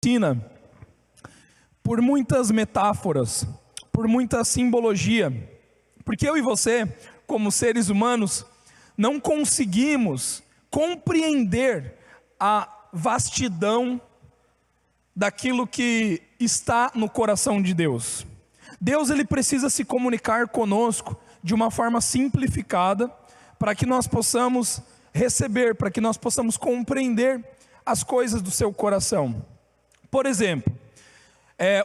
ensina por muitas metáforas, por muita simbologia, porque eu e você, como seres humanos, não conseguimos compreender a vastidão daquilo que está no coração de Deus. Deus, ele precisa se comunicar conosco de uma forma simplificada, para que nós possamos receber, para que nós possamos compreender as coisas do seu coração. Por exemplo,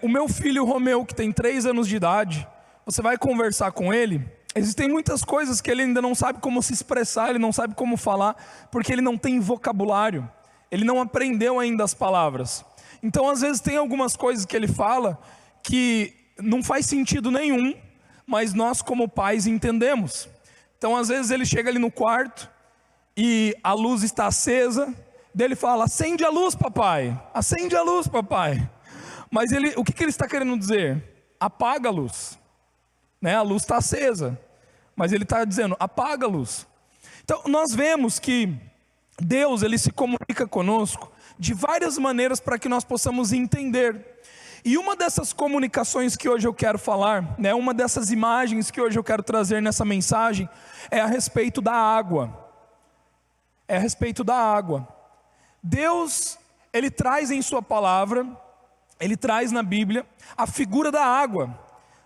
o meu filho Romeu, que tem 3 anos de idade, você vai conversar com ele, existem muitas coisas que ele ainda não sabe como se expressar, ele não sabe como falar, porque ele não tem vocabulário, ele não aprendeu ainda as palavras. Então às vezes tem algumas coisas que ele fala que não faz sentido nenhum, mas nós como pais entendemos. Então às vezes ele chega ali no quarto e a luz está acesa, daí ele fala: acende a luz, papai, acende a luz, papai. Mas o que ele está querendo dizer? Apaga a luz, né? A luz está acesa, mas ele está dizendo: apaga a luz. Então nós vemos que Deus, ele se comunica conosco de várias maneiras para que nós possamos entender. E uma dessas comunicações que hoje eu quero falar, né, uma dessas imagens que hoje eu quero trazer nessa mensagem, é a respeito da água. É a respeito da água. Deus, ele traz em sua palavra, ele traz na Bíblia a figura da água,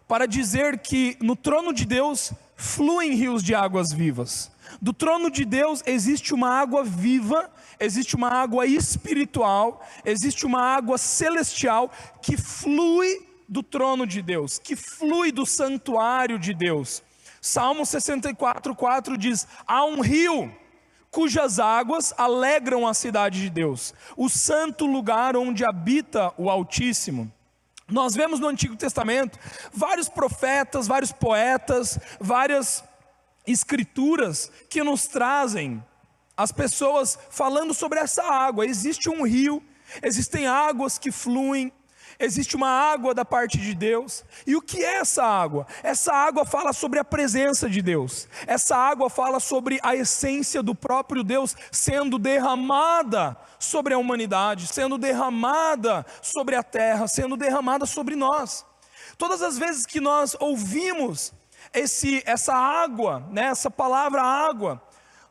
para dizer que no trono de Deus fluem rios de águas vivas. Do trono de Deus existe uma água viva, existe uma água espiritual, existe uma água celestial que flui do trono de Deus, que flui do santuário de Deus. Salmo 64:4 diz: há um rio cujas águas alegram a cidade de Deus, o santo lugar onde habita o Altíssimo. Nós vemos no Antigo Testamento vários profetas, vários poetas, várias escrituras que nos trazem as pessoas falando sobre essa água. Existe um rio, existem águas que fluem, existe uma água da parte de Deus. E o que é essa água? Essa água fala sobre a presença de Deus. Essa água fala sobre a essência do próprio Deus sendo derramada sobre a humanidade, sendo derramada sobre a terra, sendo derramada sobre nós. Todas as vezes que nós ouvimos essa água, né, essa palavra água,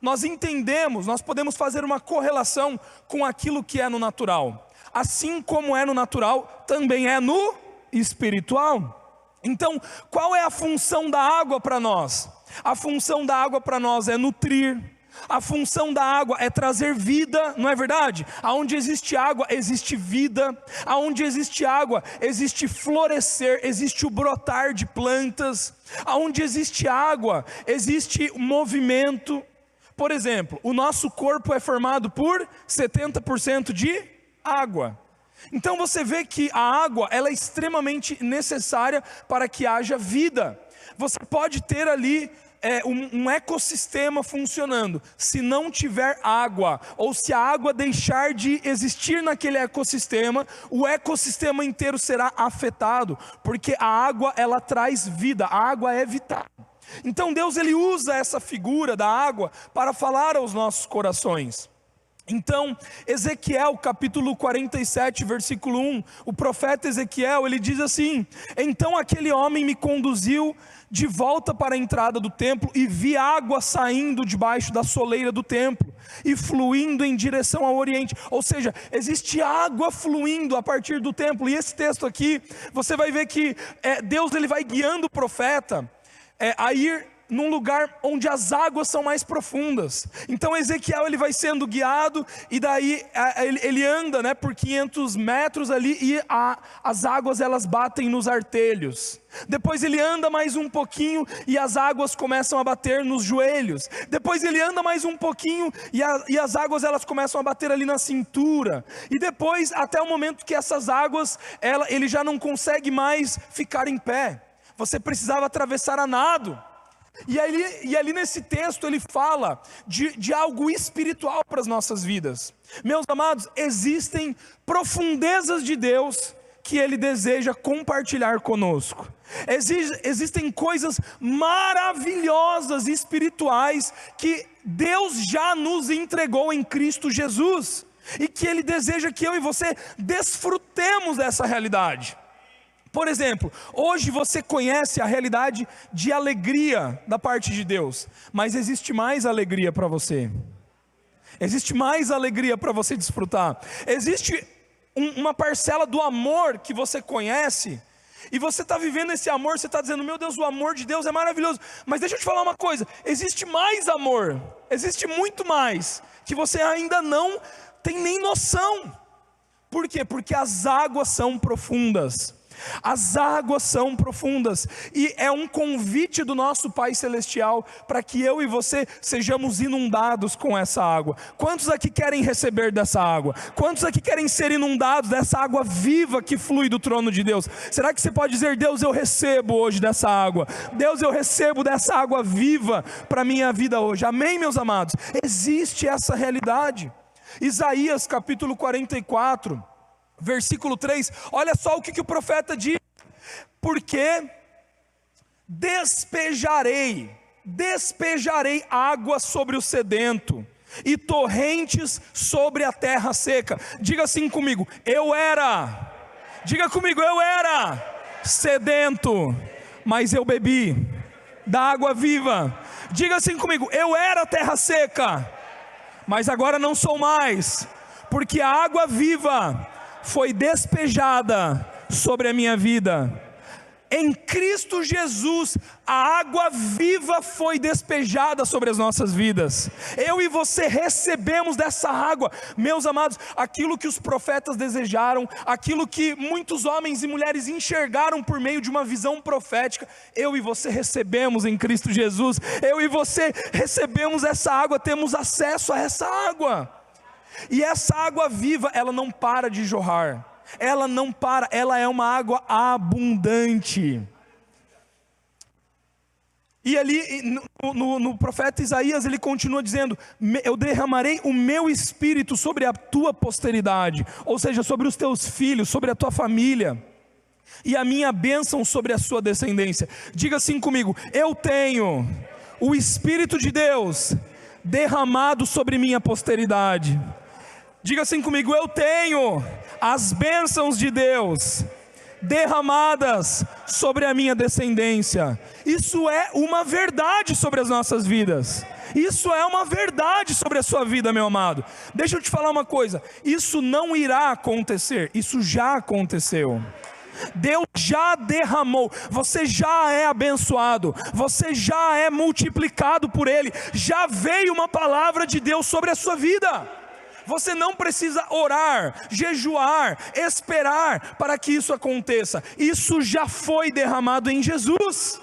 nós entendemos, nós podemos fazer uma correlação com aquilo que é no natural. Assim como é no natural, também é no espiritual. Então, qual é a função da água para nós? A função da água para nós é nutrir. A função da água é trazer vida, não é verdade? Aonde existe água, existe vida. Aonde existe água, existe florescer, existe o brotar de plantas. Aonde existe água, existe movimento. Por exemplo, o nosso corpo é formado por 70% de água. Então você vê que a água, ela é extremamente necessária para que haja vida. Você pode ter ali um ecossistema funcionando. Se não tiver água, ou se a água deixar de existir naquele ecossistema, o ecossistema inteiro será afetado, porque a água, ela traz vida, a água é vital. Então Deus, ele usa essa figura da água para falar aos nossos corações. Então, Ezequiel capítulo 47, versículo 1, o profeta Ezequiel, ele diz assim: então aquele homem me conduziu de volta para a entrada do templo, e vi água saindo debaixo da soleira do templo, e fluindo em direção ao oriente. Ou seja, existe água fluindo a partir do templo. E esse texto aqui, você vai ver que Deus, ele vai guiando o profeta a ir num lugar onde as águas são mais profundas. Então Ezequiel, ele vai sendo guiado, e daí ele anda, né, por 500 metros ali, e as águas, elas batem nos artelhos. Depois ele anda mais um pouquinho, e as águas começam a bater nos joelhos. Depois ele anda mais um pouquinho, e as águas, elas começam a bater ali na cintura. E depois, até o momento que essas águas, ele já não consegue mais ficar em pé. Você precisava atravessar a nado. E ali nesse texto ele fala de algo espiritual para as nossas vidas. Meus amados, existem profundezas de Deus que Ele deseja compartilhar conosco. Existem coisas maravilhosas e espirituais que Deus já nos entregou em Cristo Jesus. e que Ele deseja que eu e você desfrutemos dessa realidade. Por exemplo, hoje você conhece a realidade de alegria da parte de Deus, mas existe mais alegria para você. Existe mais alegria para você desfrutar. Existe uma parcela do amor que você conhece, e você está vivendo esse amor, você está dizendo, meu Deus, o amor de Deus é maravilhoso. Mas deixa eu te falar uma coisa, existe mais amor, existe muito mais, que você ainda não tem nem noção. Por quê? Porque as águas são profundas. As águas são profundas, e é um convite do nosso Pai Celestial para que eu e você sejamos inundados com essa água. Quantos aqui querem receber dessa água? Quantos aqui querem ser inundados dessa água viva que flui do trono de Deus? Será que você pode dizer, Deus, eu recebo hoje dessa água? Deus, eu recebo dessa água viva para a minha vida hoje. Amém, meus amados? Existe essa realidade. Isaías capítulo 44, versículo 3, olha só o que o profeta diz: porque despejarei água sobre o sedento, e torrentes sobre a terra seca. Diga assim comigo, diga comigo, eu era sedento, mas eu bebi da água viva. Diga assim comigo, eu era terra seca, mas agora não sou mais, porque a água viva foi despejada sobre a minha vida. Em Cristo Jesus, a água viva foi despejada sobre as nossas vidas. Eu e você recebemos dessa água, meus amados, aquilo que os profetas desejaram, aquilo que muitos homens e mulheres enxergaram por meio de uma visão profética, eu e você recebemos em Cristo Jesus. Eu e você recebemos essa água, temos acesso a essa água. E essa água viva, ela não para de jorrar. Ela não para, ela é uma água abundante. E ali no profeta Isaías, ele continua dizendo, eu derramarei o meu espírito sobre a tua posteridade, ou seja, sobre os teus filhos, sobre a tua família, e a minha bênção sobre a sua descendência. Diga assim comigo, eu tenho o Espírito de Deus derramado sobre minha posteridade. Diga assim comigo, eu tenho as bênçãos de Deus derramadas sobre a minha descendência. Isso é uma verdade sobre as nossas vidas. Isso é uma verdade sobre a sua vida, meu amado. Deixa eu te falar uma coisa, isso não irá acontecer, isso já aconteceu. Deus já derramou, você já é abençoado, você já é multiplicado por Ele, já veio uma palavra de Deus sobre a sua vida. Você não precisa orar, jejuar, esperar para que isso aconteça. Isso já foi derramado em Jesus.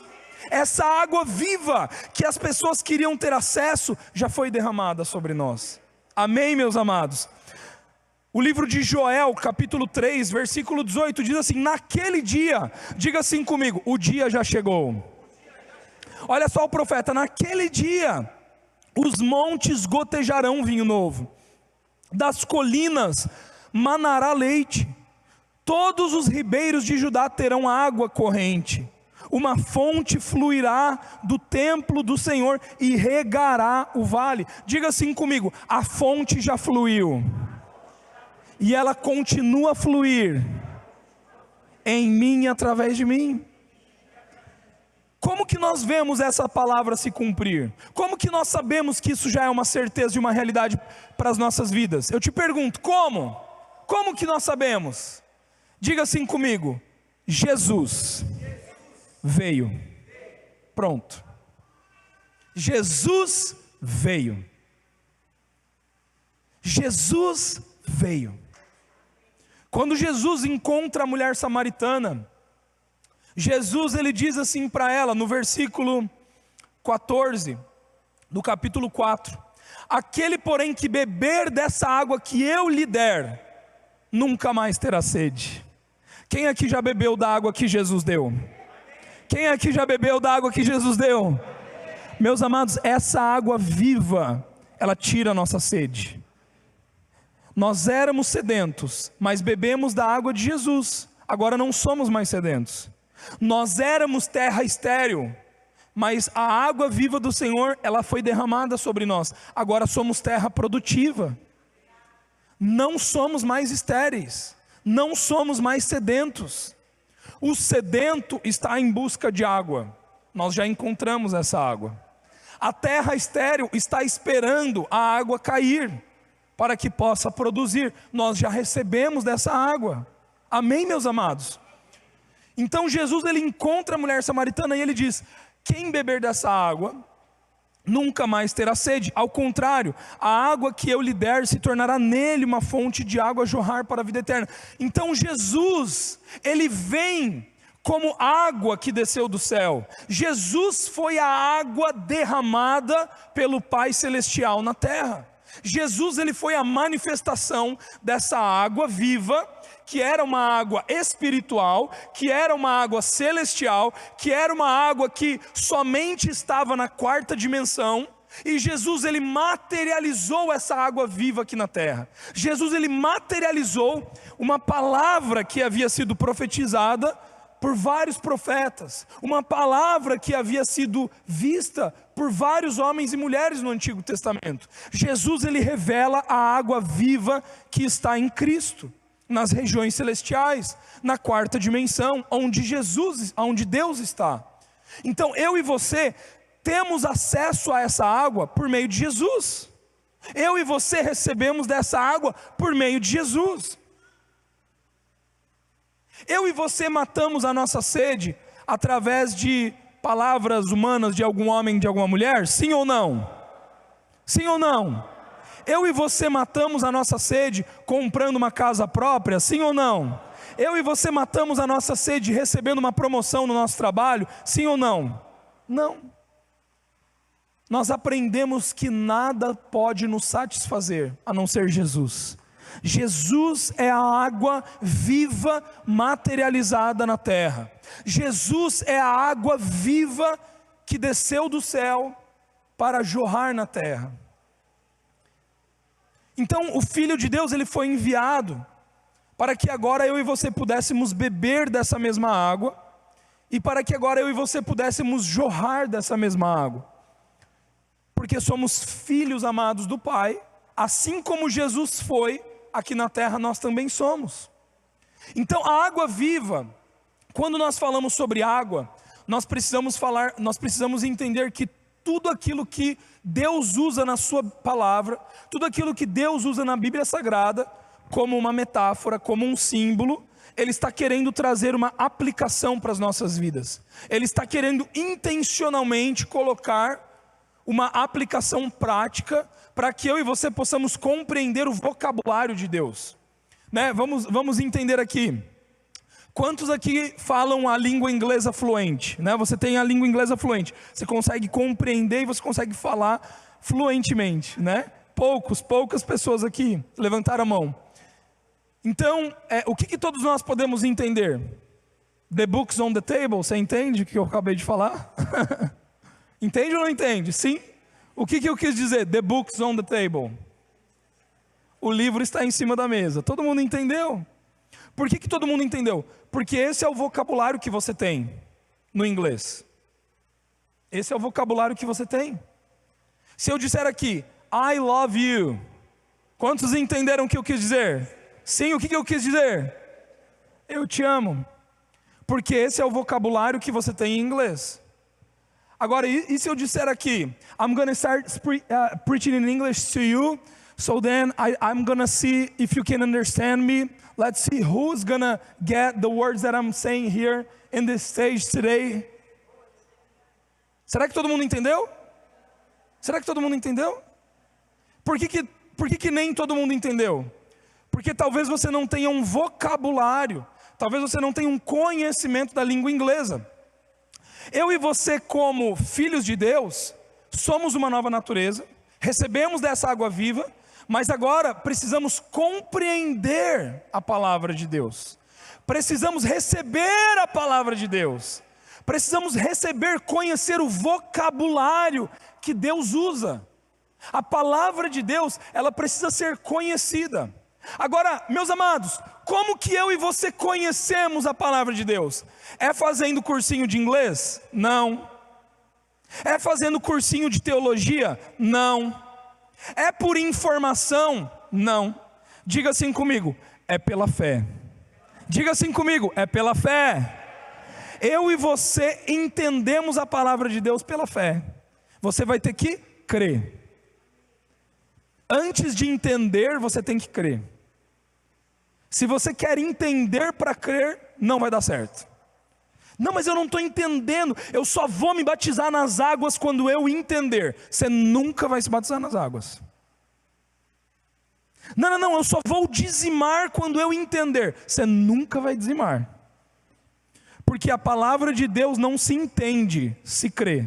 Essa água viva que as pessoas queriam ter acesso já foi derramada sobre nós. Amém, meus amados? O livro de Joel, capítulo 3, versículo 18, diz assim, naquele dia, diga assim comigo, o dia já chegou. Olha só o profeta, naquele dia, os montes gotejarão vinho novo, das colinas manará leite, todos os ribeiros de Judá terão água corrente, uma fonte fluirá do templo do Senhor e regará o vale. Diga assim comigo, a fonte já fluiu, e ela continua a fluir, em mim e através de mim. Como que nós vemos essa palavra se cumprir? Como que nós sabemos que isso já é uma certeza de uma realidade para as nossas vidas? Eu te pergunto, como? Como que nós sabemos? Diga assim comigo, Jesus veio. Pronto. Jesus veio. Jesus veio. Quando Jesus encontra a mulher samaritana, Jesus, ele diz assim para ela, no versículo 14, do capítulo 4, aquele porém que beber dessa água que eu lhe der, nunca mais terá sede. Quem aqui já bebeu da água que Jesus deu? Quem aqui já bebeu da água que Jesus deu? Meus amados, essa água viva, ela tira a nossa sede. Nós éramos sedentos, mas bebemos da água de Jesus, agora não somos mais sedentos. Nós éramos terra estéril, mas a água viva do Senhor, ela foi derramada sobre nós. Agora somos terra produtiva. não somos mais estéreis, não somos mais sedentos. O sedento está em busca de água, nós já encontramos essa água. A terra estéril está esperando a água cair, para que possa produzir. Nós já recebemos dessa água, amém, meus amados? Então Jesus, ele encontra a mulher samaritana e ele diz: quem beber dessa água, nunca mais terá sede. Ao contrário, a água que eu lhe der se tornará nele uma fonte de água a jorrar para a vida eterna. Então Jesus, ele vem como água que desceu do céu. Jesus foi a água derramada pelo Pai Celestial na terra. Jesus, ele foi a manifestação dessa água viva, que era uma água espiritual, que era uma água celestial, que era uma água que somente estava na quarta dimensão. E Jesus, ele materializou essa água viva aqui na terra. Jesus, ele materializou uma palavra que havia sido profetizada por vários profetas, uma palavra que havia sido vista por vários homens e mulheres no Antigo Testamento. Jesus, ele revela a água viva que está em Cristo, nas regiões celestiais, na quarta dimensão, onde Deus está. Então eu e você temos acesso a essa água por meio de Jesus. Eu e você recebemos dessa água por meio de Jesus. Eu e você matamos a nossa sede através de palavras humanas de algum homem, de alguma mulher? Sim ou não? Sim ou não? Eu e você matamos a nossa sede comprando uma casa própria? Sim ou não? Eu e você matamos a nossa sede recebendo uma promoção no nosso trabalho? Sim ou não? Não. Nós aprendemos que nada pode nos satisfazer a não ser Jesus. Jesus é a água viva materializada na terra. Jesus é a água viva que desceu do céu para jorrar na terra. Então o Filho de Deus, ele foi enviado para que agora eu e você pudéssemos beber dessa mesma água, e para que agora eu e você pudéssemos jorrar dessa mesma água, porque somos filhos amados do Pai, assim como Jesus foi, aqui na terra nós também somos. Então a água viva, quando nós falamos sobre água, nós precisamos entender que tudo aquilo que Deus usa na sua palavra, tudo aquilo que Deus usa na Bíblia Sagrada, como uma metáfora, como um símbolo, Ele está querendo trazer uma aplicação para as nossas vidas. Ele está querendo intencionalmente colocar uma aplicação prática para que eu e você possamos compreender o vocabulário de Deus, né? Vamos entender aqui. Quantos aqui falam a língua inglesa fluente, né? Você tem a língua inglesa fluente, você consegue compreender e você consegue falar fluentemente, né? Poucas pessoas aqui levantaram a mão. Então, o que todos nós podemos entender? The books on the table, você entende o que eu acabei de falar? Entende ou não entende? Sim? O que eu quis dizer? The books on the table. O livro está em cima da mesa. Todo mundo entendeu? Por que todo mundo entendeu? Porque esse é o vocabulário que você tem no inglês. Esse é o vocabulário que você tem. Se eu disser aqui, I love you, quantos entenderam o que eu quis dizer? Sim, o que eu quis dizer? Eu te amo. Porque esse é o vocabulário que você tem em inglês. Agora, e se eu disser aqui, I'm going to start preaching in English to you, so then I'm going to see if you can understand me. Let's see who's going to get the words that I'm saying here in this stage today. Será que todo mundo entendeu? Será que todo mundo entendeu? Por que nem todo mundo entendeu? Porque talvez você não tenha um vocabulário, talvez você não tenha um conhecimento da língua inglesa. Eu e você, como filhos de Deus, somos uma nova natureza, recebemos dessa água viva, mas agora precisamos compreender a palavra de Deus, precisamos receber a palavra de Deus, precisamos receber, conhecer o vocabulário que Deus usa. A palavra de Deus, ela precisa ser conhecida. Agora, meus amados, como que eu e você conhecemos a palavra de Deus? É fazendo cursinho de inglês? Não. É fazendo cursinho de teologia? Não. É por informação? Não. Diga assim comigo: é pela fé. Diga assim comigo: é pela fé. Eu e você entendemos a palavra de Deus pela fé. Você vai ter que crer. Antes de entender, você tem que crer. Se você quer entender para crer, não vai dar certo. Não, mas eu não estou entendendo, eu só vou me batizar nas águas quando eu entender. Você nunca vai se batizar nas águas. Não, eu só vou dizimar quando eu entender. Você nunca vai dizimar. Porque a palavra de Deus não se entende se crê.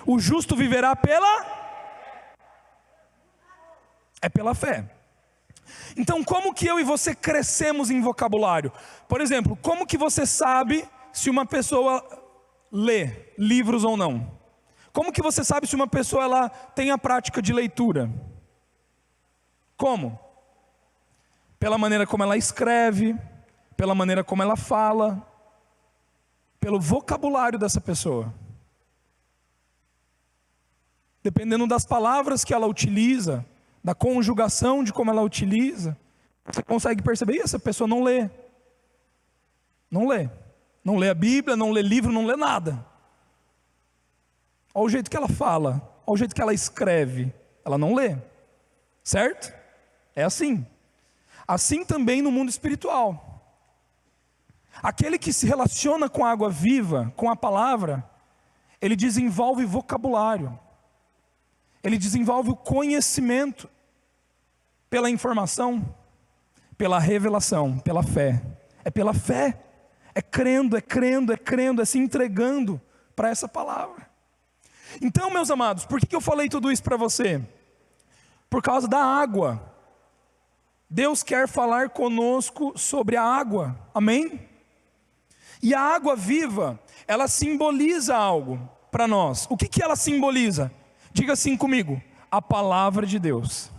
O justo viverá pela fé. Então, como que eu e você crescemos em vocabulário? Por exemplo, como que você sabe se uma pessoa lê livros ou não? Como que você sabe se uma pessoa ela tem a prática de leitura? Como? Pela maneira como ela escreve, pela maneira como ela fala, pelo vocabulário dessa pessoa. Dependendo das palavras que ela utiliza, da conjugação de como ela utiliza, você consegue perceber: essa pessoa não lê. Não lê. Não lê a Bíblia, não lê livro, não lê nada. Olha o jeito que ela fala, olha o jeito que ela escreve. Ela não lê. Certo? É assim. Assim também no mundo espiritual. Aquele que se relaciona com a água viva, com a palavra, ele desenvolve vocabulário. Ele desenvolve o conhecimento pela informação, pela revelação, pela fé. É pela fé, é crendo, é se entregando para essa palavra. Então, meus amados, por que eu falei tudo isso para você? Por causa da água. Deus quer falar conosco sobre a água, amém? E a água viva, ela simboliza algo para nós. O que ela simboliza? Diga assim comigo: a palavra de Deus.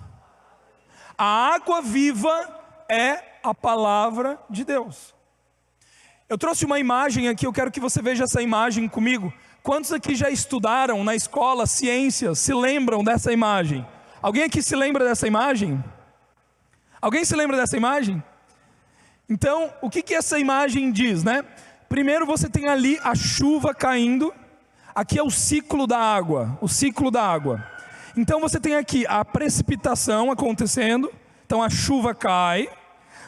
A água viva é a palavra de Deus. Eu trouxe uma imagem aqui, eu quero que você veja essa imagem comigo. Quantos aqui já estudaram na escola ciências, se lembram dessa imagem? Alguém aqui se lembra dessa imagem? Alguém se lembra dessa imagem? Então, o que essa imagem diz, né? Primeiro você tem ali a chuva caindo. Aqui é o ciclo da água, o ciclo da água. Então você tem aqui a precipitação acontecendo. Então a chuva cai,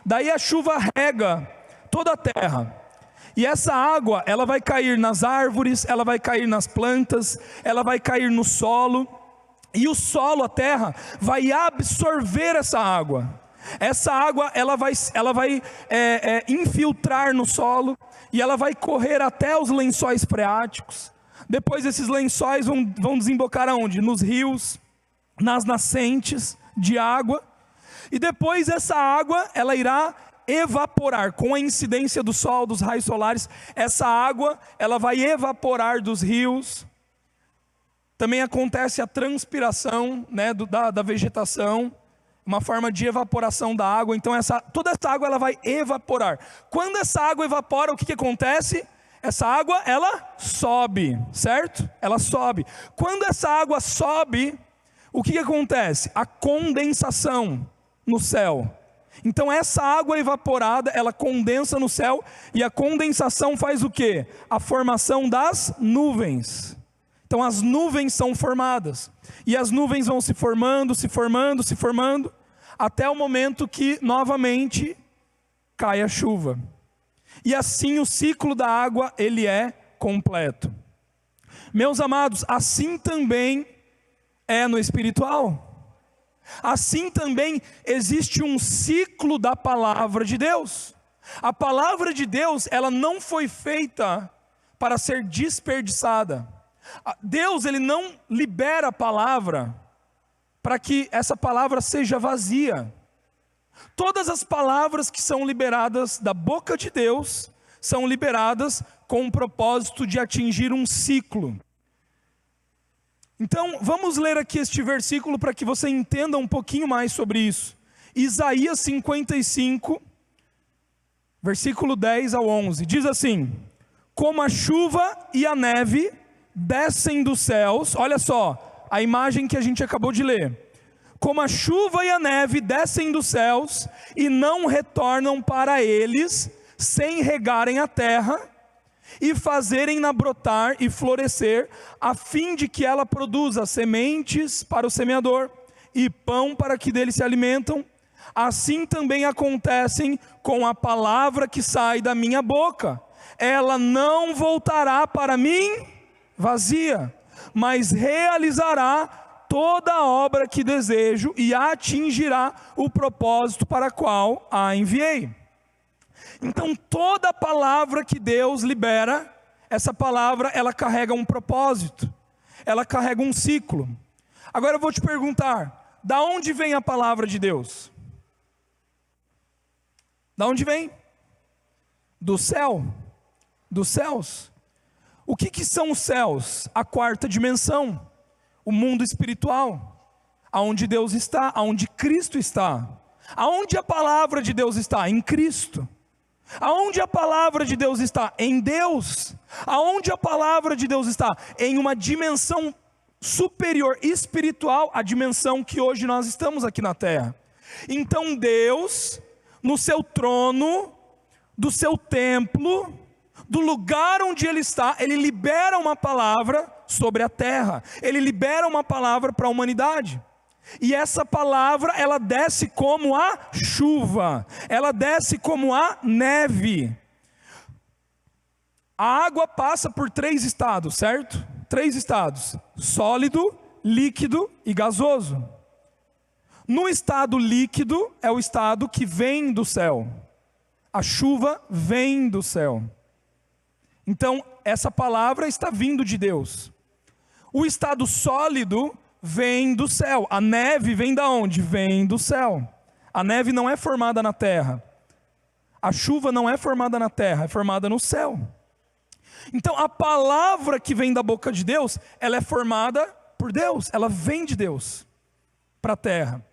daí a chuva rega toda a terra. E essa água, ela vai cair nas árvores, ela vai cair nas plantas, ela vai cair no solo. E o solo, a terra, vai absorver essa água. Essa água, ela vai infiltrar no solo, e ela vai correr até os lençóis freáticos. Depois esses lençóis vão desembocar aonde? Nos rios, nas nascentes de água. E depois essa água, ela irá evaporar. Com a incidência do sol, dos raios solares, essa água, ela vai evaporar dos rios. Também acontece a transpiração, né, da vegetação, uma forma de evaporação da água. Então toda essa água ela vai evaporar. Quando essa água evapora, o que acontece? Essa água, ela sobe, certo? Ela sobe. Quando essa água sobe, o que acontece? A condensação no céu. Então essa água evaporada, ela condensa no céu, e a condensação faz o quê? A formação das nuvens. Então as nuvens são formadas, e as nuvens vão se formando, até o momento que novamente cai a chuva. E assim o ciclo da água, ele é completo. Meus amados, assim também é no espiritual. Assim também existe um ciclo da palavra de Deus. A palavra de Deus, ela não foi feita para ser desperdiçada. Deus, ele não libera a palavra para que essa palavra seja vazia. Todas as palavras que são liberadas da boca de Deus são liberadas com o propósito de atingir um ciclo. Então, vamos ler aqui este versículo para que você entenda um pouquinho mais sobre isso. Isaías 55, versículo 10 ao 11, diz assim: como a chuva e a neve descem dos céus, olha só, a imagem que a gente acabou de ler. como a chuva e a neve descem dos céus e não retornam para eles, sem regarem a terra e fazerem-na brotar e florescer, a fim de que ela produza sementes para o semeador e pão para que dele se alimentam, assim também acontecem com a palavra que sai da minha boca. Ela não voltará para mim vazia, mas realizará toda a obra que desejo e atingirá o propósito para qual a enviei. Então toda palavra que Deus libera, essa palavra ela carrega um propósito, ela carrega um ciclo. Agora eu vou te perguntar, da onde vem a palavra de Deus? Da onde vem? Do céu, dos céus. O que são os céus? A quarta dimensão, o mundo espiritual, aonde Deus está, aonde Cristo está. Aonde a palavra de Deus está? Em Cristo. Aonde a palavra de Deus está? Em Deus. Aonde a palavra de Deus está? Em uma dimensão superior, espiritual, à dimensão que hoje nós estamos aqui na terra. Então Deus, no seu trono, do seu templo, do lugar onde Ele está, Ele libera uma palavra sobre a terra. Ele libera uma palavra para a humanidade. E essa palavra, ela desce como a chuva, ela desce como a neve. A água passa por 3 estados, certo? 3 estados: sólido, líquido e gasoso. No estado líquido é o estado que vem do céu. A chuva vem do céu. Então, essa palavra está vindo de Deus. O estado sólido vem do céu. A neve vem da onde? Vem do céu. A neve não é formada na terra. A chuva não é formada na terra, é formada no céu. Então a palavra que vem da boca de Deus, ela é formada por Deus, ela vem de Deus para a terra.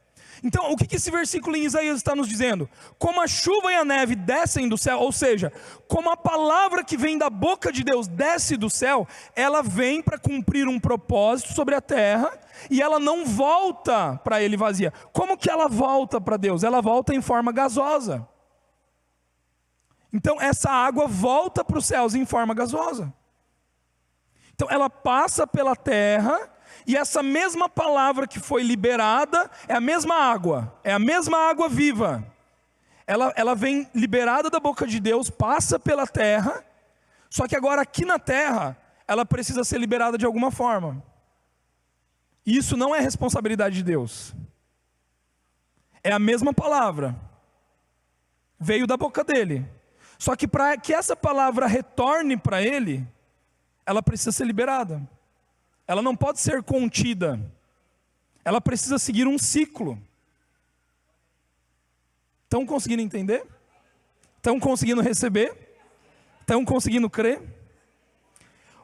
Então o que esse versículo em Isaías está nos dizendo? Como a chuva e a neve descem do céu, ou seja, como a palavra que vem da boca de Deus desce do céu, ela vem para cumprir um propósito sobre a terra, e ela não volta para Ele vazia. Como que ela volta para Deus? Ela volta em forma gasosa. Então essa água volta para os céus em forma gasosa. Então ela passa pela terra, e essa mesma palavra que foi liberada é a mesma água viva. Ela vem liberada da boca de Deus, passa pela terra, só que agora aqui na terra, ela precisa ser liberada de alguma forma. E isso não é responsabilidade de Deus. É a mesma palavra, veio da boca dele. Só que para que essa palavra retorne para ele, ela precisa ser liberada. Ela não pode ser contida. Ela precisa seguir um ciclo. Estão conseguindo entender? Estão conseguindo receber? Estão conseguindo crer?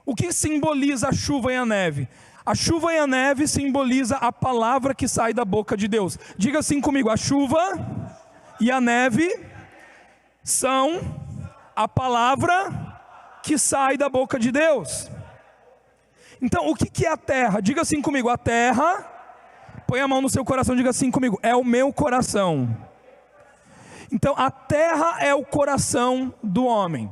O que simboliza a chuva e a neve? A chuva e a neve simboliza a palavra que sai da boca de Deus. Diga assim comigo: a chuva e a neve são a palavra que sai da boca de Deus. Então, o que é a terra? Diga assim comigo: a terra, põe a mão no seu coração, diga assim comigo: é o meu coração. Então, a terra é o coração do homem.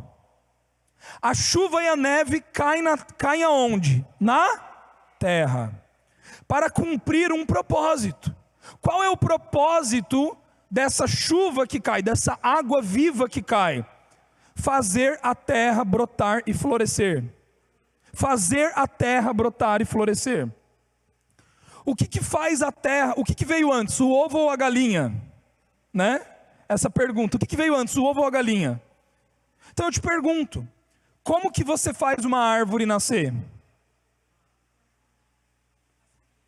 A chuva e a neve caem aonde? Na terra. Para cumprir um propósito. Qual é o propósito dessa chuva que cai, dessa água viva que cai? Fazer a terra brotar e florescer. Fazer a terra brotar e florescer. O que faz a terra? O que veio antes, o ovo ou a galinha? Né? Essa pergunta, o que veio antes, o ovo ou a galinha? Então eu te pergunto, como que você faz uma árvore nascer?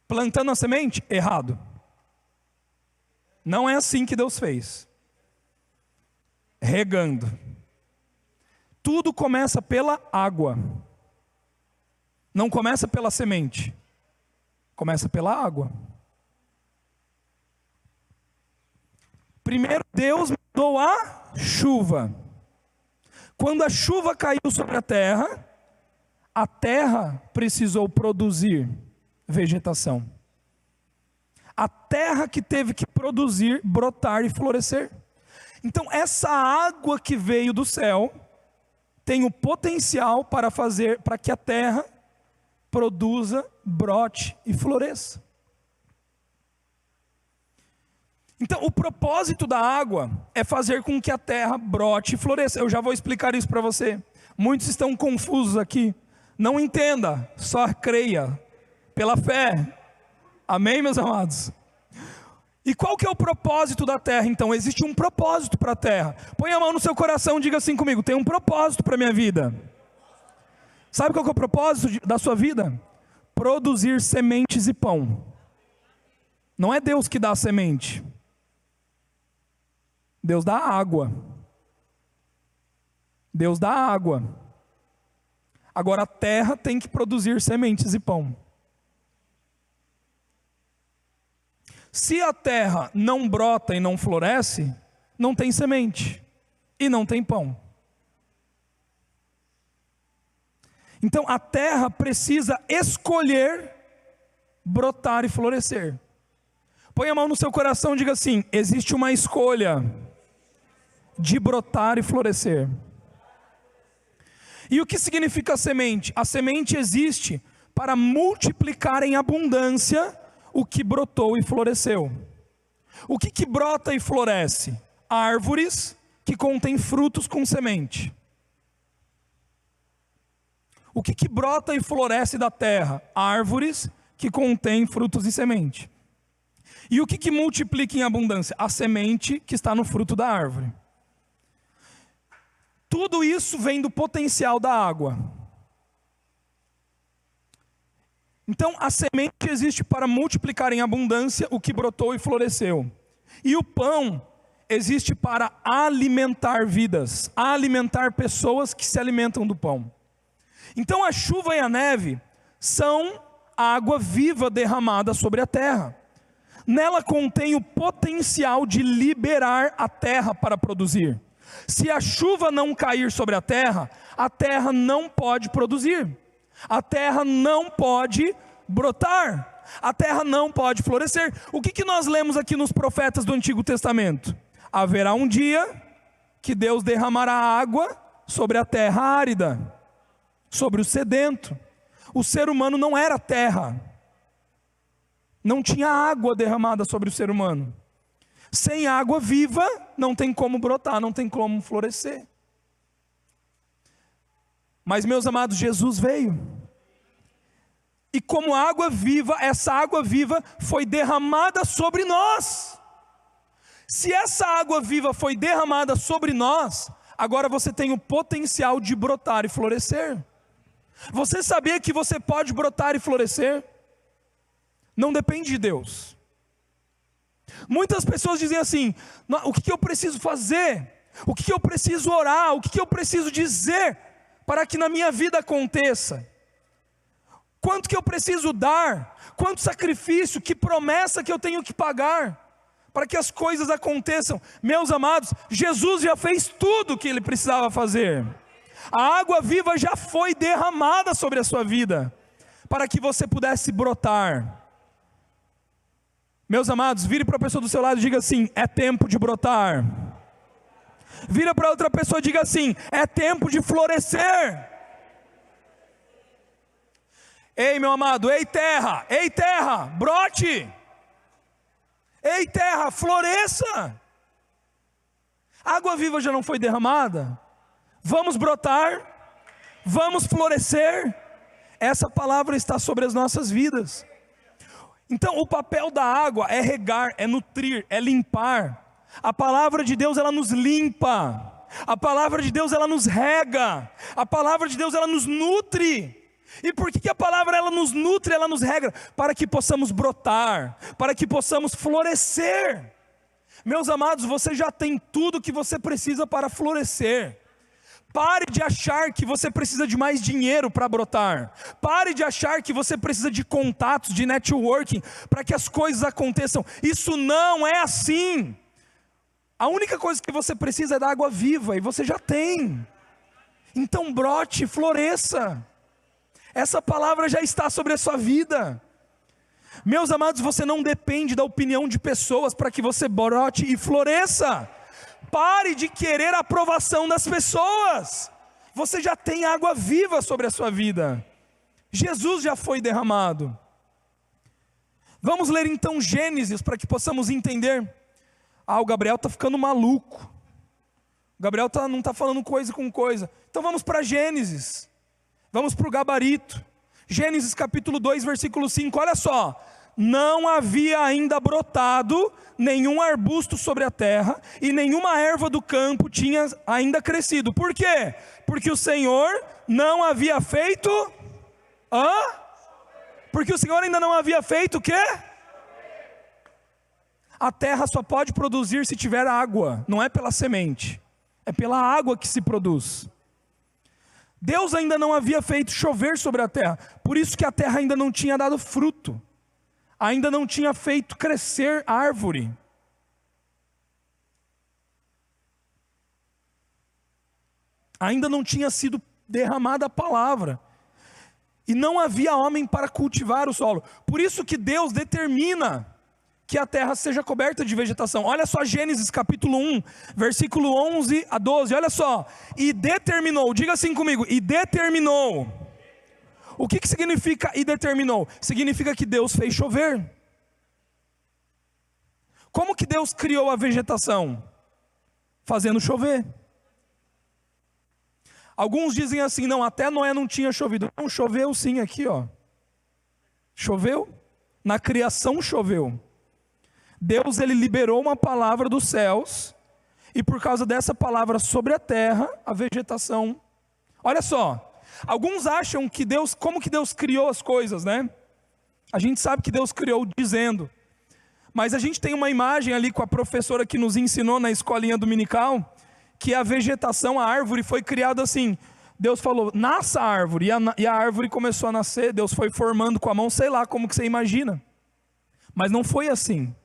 Plantando a semente? Errado. Não é assim que Deus fez. Regando. Tudo começa pela água. Não começa pela semente. Começa pela água. Primeiro Deus mandou a chuva. Quando a chuva caiu sobre a terra precisou produzir vegetação. A terra que teve que produzir, brotar e florescer. Então essa água que veio do céu tem o potencial para que a terra produza, brote e floresça. Então o propósito da água é fazer com que a terra brote e floresça. Eu já vou explicar isso para você. Muitos estão confusos aqui. Não entenda, só creia pela fé. Amém, meus amados? E qual que é o propósito da terra então? Existe um propósito para a terra. Põe a mão no seu coração e diga assim comigo: tem um propósito para a minha vida. Sabe qual que é o propósito da sua vida? Produzir sementes e pão. Não é Deus que dá a semente. Deus dá água. Deus dá água. Agora a terra tem que produzir sementes e pão. Se a terra não brota e não floresce, não tem semente e não tem pão. Então a terra precisa escolher brotar e florescer. Põe a mão no seu coração e diga assim: existe uma escolha de brotar e florescer. E o que significa a semente? A semente existe para multiplicar em abundância o que brotou e floresceu. O que brota e floresce? Árvores que contêm frutos com semente. O que brota e floresce da terra? Árvores que contêm frutos e semente. E o que multiplica em abundância? A semente que está no fruto da árvore. Tudo isso vem do potencial da água. Então a semente existe para multiplicar em abundância o que brotou e floresceu. E o pão existe para alimentar vidas, alimentar pessoas que se alimentam do pão. Então a chuva e a neve são a água viva derramada sobre a terra. Nela contém o potencial de liberar a terra para produzir. Se a chuva não cair sobre a terra não pode produzir. A terra não pode brotar. A terra não pode florescer. O que nós lemos aqui nos profetas do Antigo Testamento? Haverá um dia que Deus derramará água sobre a terra árida, sobre o sedento. O ser humano não era terra. Não tinha água derramada sobre o ser humano. Sem água viva, não tem como brotar, não tem como florescer. Mas, meus amados, Jesus veio. E como água viva, essa água viva foi derramada sobre nós. Se essa água viva foi derramada sobre nós, agora você tem o potencial de brotar e florescer. Você sabia que você pode brotar e florescer? Não depende de Deus. Muitas pessoas dizem assim: o que eu preciso fazer? O que eu preciso orar? O que eu preciso dizer para que na minha vida aconteça? Quanto que eu preciso dar? Quanto sacrifício? Que promessa que eu tenho que pagar para que as coisas aconteçam? Meus amados, Jesus já fez tudo o que Ele precisava fazer. A água viva já foi derramada sobre a sua vida para que você pudesse brotar. Meus amados, vire para a pessoa do seu lado e diga assim: é tempo de brotar. Vira para outra pessoa e diga assim: é tempo de florescer. Ei, meu amado, ei terra, brote. Ei terra, floresça. Água viva já não foi derramada? Vamos brotar, vamos florescer. Essa palavra está sobre as nossas vidas. Então o papel da água é regar, é nutrir, é limpar. A palavra de Deus, ela nos limpa. A palavra de Deus, ela nos rega. A palavra de Deus, ela nos nutre. E por que a palavra ela nos nutre, ela nos rega? Para que possamos brotar, para que possamos florescer. Meus amados, você já tem tudo que você precisa para florescer. Pare de achar que você precisa de mais dinheiro para brotar. Pare de achar que você precisa de contatos, de networking, para que as coisas aconteçam. Isso não é assim. A única coisa que você precisa é da água viva, e você já tem. Então brote, floresça. Essa palavra já está sobre a sua vida. Meus amados, você não depende da opinião de pessoas para que você brote e floresça. Pare de querer a aprovação das pessoas. Você já tem água viva sobre a sua vida. Jesus já foi derramado. Vamos ler então Gênesis para que possamos entender. O Gabriel está ficando maluco. O Gabriel não está falando coisa com coisa. Então vamos para Gênesis. Vamos para o gabarito. Gênesis capítulo 2, versículo 5. Olha só. Não havia ainda brotado nenhum arbusto sobre a terra, e nenhuma erva do campo tinha ainda crescido. Por quê? Porque o Senhor não havia feito... Porque o Senhor ainda não havia feito o quê? A terra só pode produzir se tiver água, não é pela semente, é pela água que se produz. Deus ainda não havia feito chover sobre a terra, por isso que a terra ainda não tinha dado fruto, ainda não tinha feito crescer árvore. Ainda não tinha sido derramada a palavra. E não havia homem para cultivar o solo. Por isso que Deus determina que a terra seja coberta de vegetação. Olha só Gênesis capítulo 1, versículo 11 a 12. Olha só. E determinou, diga assim comigo, e determinou. O que significa e determinou? Significa que Deus fez chover. Como que Deus criou a vegetação? Fazendo chover. Alguns dizem assim, não, até Noé não tinha chovido. Não, choveu sim aqui, ó. Choveu. Na criação choveu. Deus, ele liberou uma palavra dos céus, e por causa dessa palavra sobre a terra, a vegetação. Olha só, alguns acham que Deus, como que Deus criou as coisas, né? A gente sabe que Deus criou dizendo, mas a gente tem uma imagem ali com a professora que nos ensinou na escolinha dominical, que a vegetação, a árvore foi criada assim. Deus falou, nasça a árvore, e a árvore começou a nascer. Deus foi formando com a mão, sei lá como que você imagina, mas não foi assim.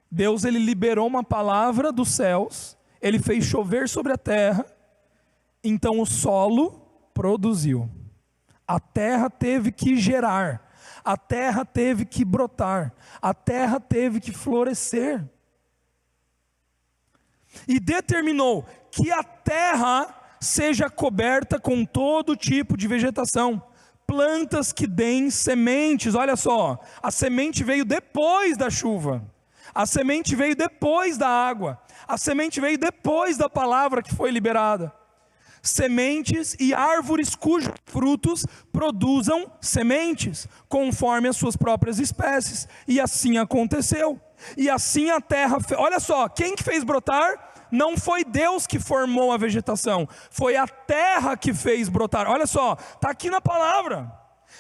Deus, ele liberou uma palavra dos céus, ele fez chover sobre a terra, então o solo produziu, a terra teve que gerar, a terra teve que brotar, a terra teve que florescer. E determinou que a terra seja coberta com todo tipo de vegetação, plantas que deem sementes. Olha só, a semente veio depois da chuva, a semente veio depois da água, a semente veio depois da palavra que foi liberada. Sementes e árvores cujos frutos produzam sementes, conforme as suas próprias espécies. E assim aconteceu. E assim a terra, olha só, quem que fez brotar? Não foi Deus que formou a vegetação, foi a terra que fez brotar. Olha só, está aqui na palavra.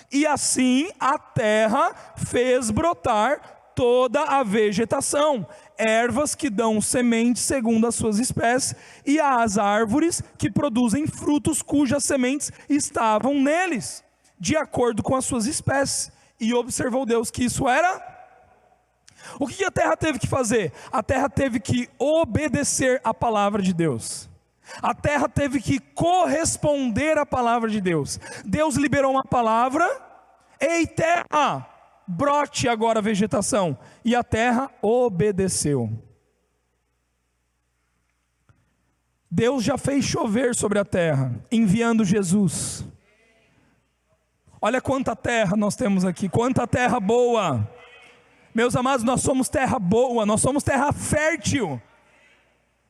E assim a terra fez brotar toda a vegetação, ervas que dão sementes segundo as suas espécies, e as árvores que produzem frutos cujas sementes estavam neles, de acordo com as suas espécies. E observou Deus que isso era... O que a terra teve que fazer? A terra teve que obedecer à palavra de Deus. A terra teve que corresponder à palavra de Deus. Deus liberou uma palavra: ei terra, brote agora a vegetação. E a terra obedeceu. Deus já fez chover sobre a terra, enviando Jesus. Olha quanta terra nós temos aqui, quanta terra boa. Meus amados, nós somos terra boa, nós somos terra fértil.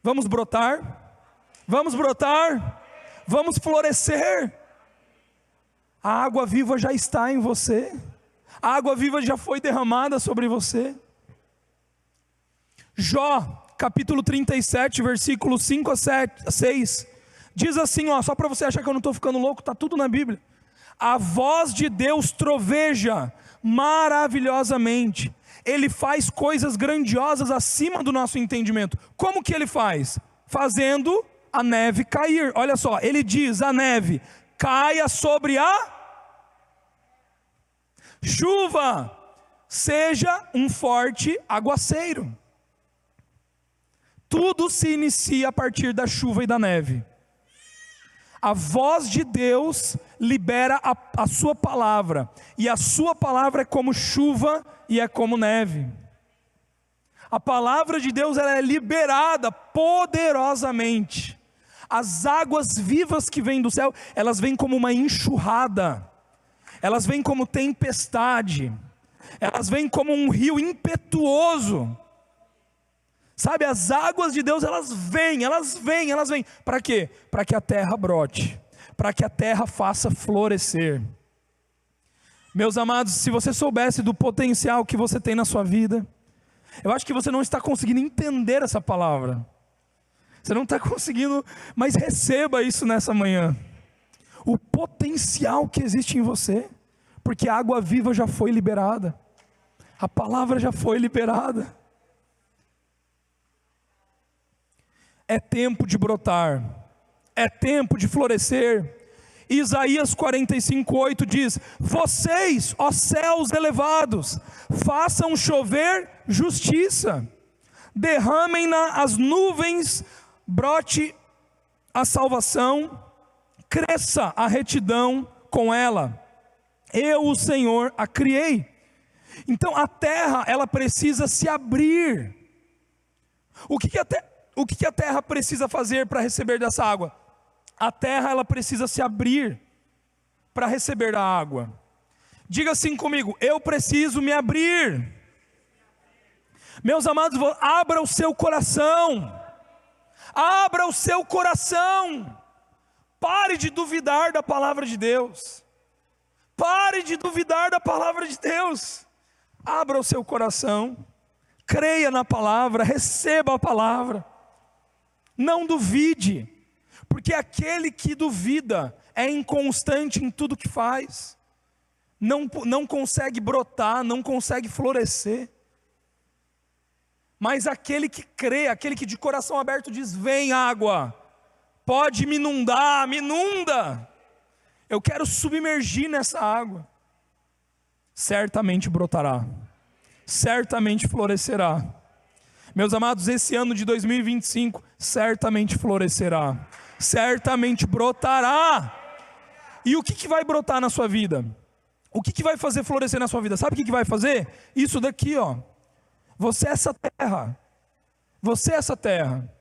Vamos brotar, vamos brotar, vamos florescer. A água viva já está em você, a água viva já foi derramada sobre você. Jó, capítulo 37, versículos 5 a 6, diz assim, ó, só para você achar que eu não estou ficando louco, está tudo na Bíblia. A voz de Deus troveja maravilhosamente, Ele faz coisas grandiosas acima do nosso entendimento. Como que Ele faz? Fazendo a neve cair. Olha só, Ele diz, a neve caia sobre a chuva, seja um forte aguaceiro. Tudo se inicia a partir da chuva e da neve. A voz de Deus libera a sua palavra, e a sua palavra é como chuva e é como neve. A palavra de Deus, ela é liberada poderosamente. As águas vivas que vêm do céu, elas vêm como uma enxurrada, elas vêm como tempestade, elas vêm como um rio impetuoso. Sabe, as águas de Deus, elas vêm. Para quê? Para que a terra brote, para que a terra faça florescer. Meus amados, se você soubesse do potencial que você tem na sua vida, eu acho que você não está conseguindo entender essa palavra. Você não está conseguindo, mas receba isso nessa manhã. O potencial que existe em você, porque a água viva já foi liberada, a palavra já foi liberada. É tempo de brotar, é tempo de florescer. Isaías 45:8 diz: vocês, ó céus elevados, façam chover justiça, derramem-na as nuvens, brote a salvação, cresça a retidão com ela. Eu, o Senhor, a criei. Então a terra, ela precisa se abrir. O que a terra precisa fazer para receber dessa água? A terra, ela precisa se abrir para receber a água. Diga assim comigo: eu preciso me abrir. Meus amados, abra o seu coração. Abra o seu coração. Pare de duvidar da palavra de Deus. Pare de duvidar da palavra de Deus. Abra o seu coração. Creia na palavra, receba a palavra. Não duvide, porque aquele que duvida é inconstante em tudo que faz, não consegue brotar, não consegue florescer. Mas aquele que crê, aquele que de coração aberto diz: vem água, pode me inundar, me inunda, eu quero submergir nessa água, certamente brotará, certamente florescerá. Meus amados, esse ano de 2025 certamente florescerá, certamente brotará. E o que vai brotar na sua vida? O que vai fazer florescer na sua vida? Sabe o que vai fazer? Isso daqui, ó. Você é essa terra. Você é essa terra.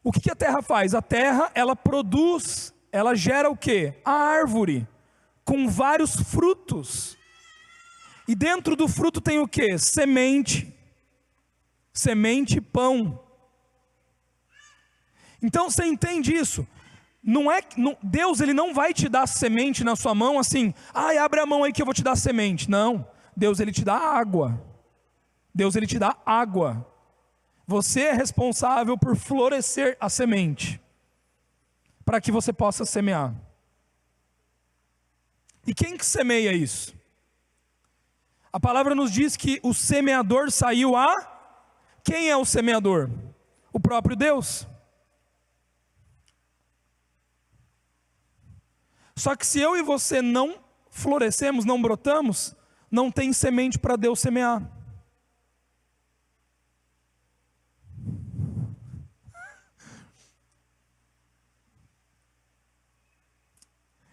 O que a terra faz? A terra, ela produz, ela gera o quê? A árvore, com vários frutos. E dentro do fruto tem o quê? Semente e pão. Então você entende isso? Deus, ele não vai te dar semente na sua mão assim: abre a mão aí que eu vou te dar semente. Não, Deus, ele te dá água. Deus, ele te dá água. Você é responsável por florescer a semente, para que você possa semear. E quem que semeia isso? A palavra nos diz que o semeador saiu a... Quem é o semeador? O próprio Deus. Só que se eu e você não florescemos, não brotamos, não tem semente para Deus semear.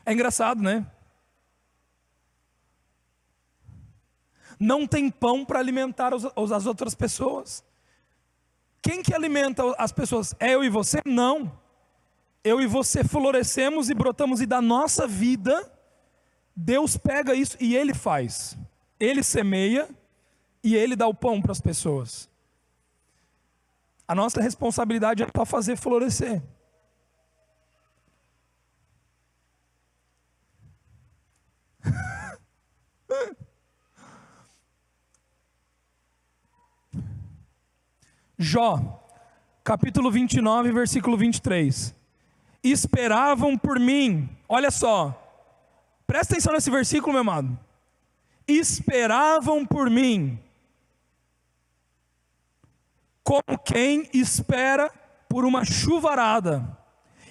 É engraçado, né? Não tem pão para alimentar as outras pessoas. Quem que alimenta as pessoas? É eu e você? Não. Eu e você florescemos e brotamos, e da nossa vida, Deus pega isso e Ele faz. Ele semeia e Ele dá o pão para as pessoas. A nossa responsabilidade é só fazer florescer. Jó, capítulo 29, versículo 23. Esperavam por mim. Olha só, presta atenção nesse versículo, meu amado. Esperavam por mim, como quem espera por uma chuvarada,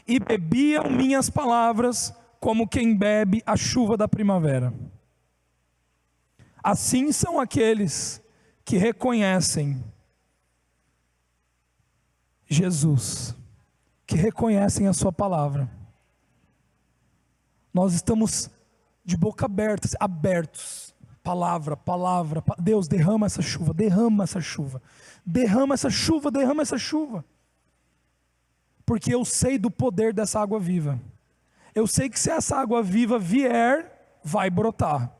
e bebiam minhas palavras, como quem bebe a chuva da primavera. Assim são aqueles que reconhecem Jesus, que reconhecem a sua palavra. nós estamos de boca aberta, abertos. Palavra, Deus, derrama essa chuva, derrama essa chuva, derrama essa chuva, derrama essa chuva. Porque eu sei do poder dessa água viva. Eu sei que se essa água viva vier, vai brotar.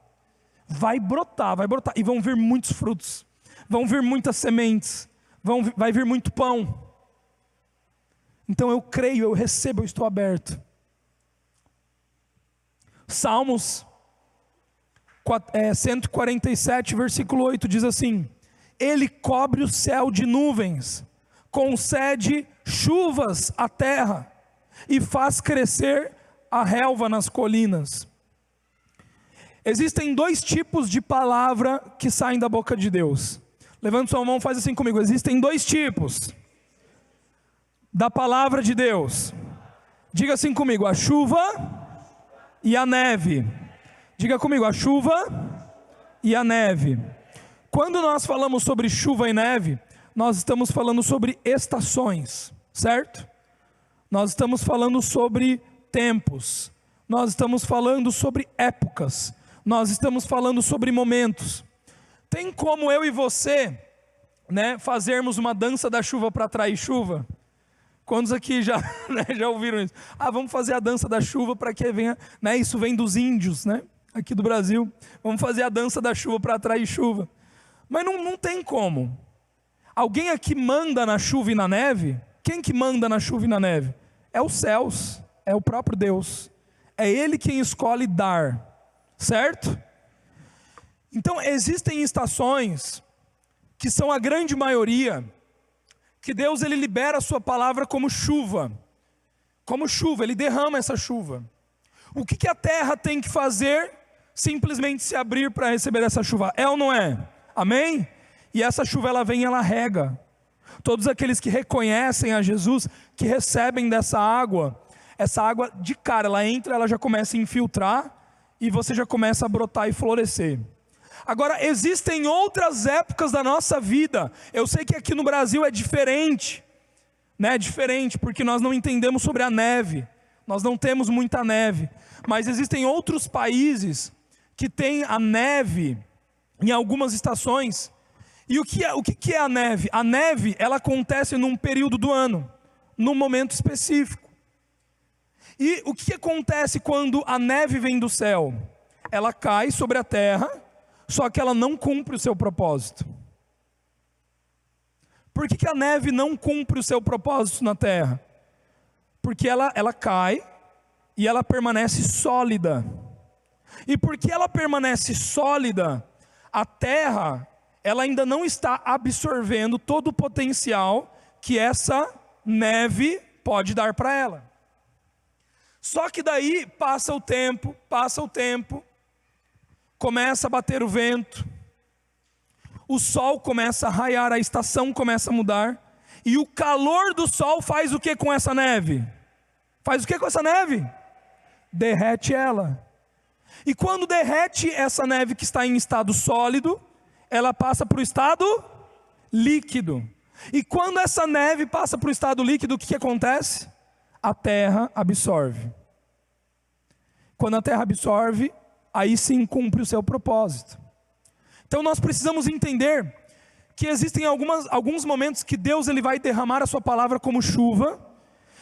Vai brotar, e vão vir muitos frutos, vão vir muitas sementes, vai vir muito pão. Então eu creio, eu recebo, eu estou aberto. Salmos 147, versículo 8 diz assim: Ele cobre o céu de nuvens, concede chuvas à terra e faz crescer a relva nas colinas. Existem dois tipos de palavra que saem da boca de Deus. Levanta sua mão, faz assim comigo. Existem dois tipos da palavra de Deus. Diga assim comigo: a chuva e a neve. Diga comigo: a chuva e a neve. Quando nós falamos sobre chuva e neve, nós estamos falando sobre estações, certo? Nós estamos falando sobre tempos. Nós estamos falando sobre épocas. Nós estamos falando sobre momentos. Tem como eu e você, fazermos uma dança da chuva para atrair chuva? Quantos aqui já, já ouviram isso? Vamos fazer a dança da chuva para que venha, isso vem dos índios, aqui do Brasil. Vamos fazer a dança da chuva para atrair chuva. Mas não tem como. Alguém aqui manda na chuva e na neve? Quem que manda na chuva e na neve? É os céus, é o próprio Deus. É Ele quem escolhe dar, certo? Então existem estações, que são a grande maioria, que Deus ele libera a sua palavra como chuva, Ele derrama essa chuva. O que a terra tem que fazer? Simplesmente se abrir para receber essa chuva, é ou não é? Amém? E essa chuva ela vem e ela rega. Todos aqueles que reconhecem a Jesus, que recebem dessa água, essa água de cara, ela entra, ela já começa a infiltrar, e você já começa a brotar e florescer. Agora, existem outras épocas da nossa vida. Eu sei que aqui no Brasil é diferente, diferente, porque nós não entendemos sobre a neve, nós não temos muita neve, mas existem outros países que têm a neve em algumas estações. E o que é a neve? A neve, ela acontece num período do ano, num momento específico. E o que acontece quando a neve vem do céu? Ela cai sobre a terra, só que ela não cumpre o seu propósito. Por que a neve não cumpre o seu propósito na terra? Porque ela cai e ela permanece sólida. E porque ela permanece sólida, a terra, ela ainda não está absorvendo todo o potencial que essa neve pode dar para ela. Só que daí passa o tempo, começa a bater o vento, o sol começa a raiar, a estação começa a mudar, e o calor do sol faz o que com essa neve? Faz o que com essa neve? Derrete ela. E quando derrete essa neve que está em estado sólido, ela passa para o estado líquido. E quando essa neve passa para o estado líquido, o que acontece? A terra absorve. Quando a terra absorve, aí sim cumpre o seu propósito. Então nós precisamos entender que existem alguns momentos que Deus ele vai derramar a sua palavra como chuva,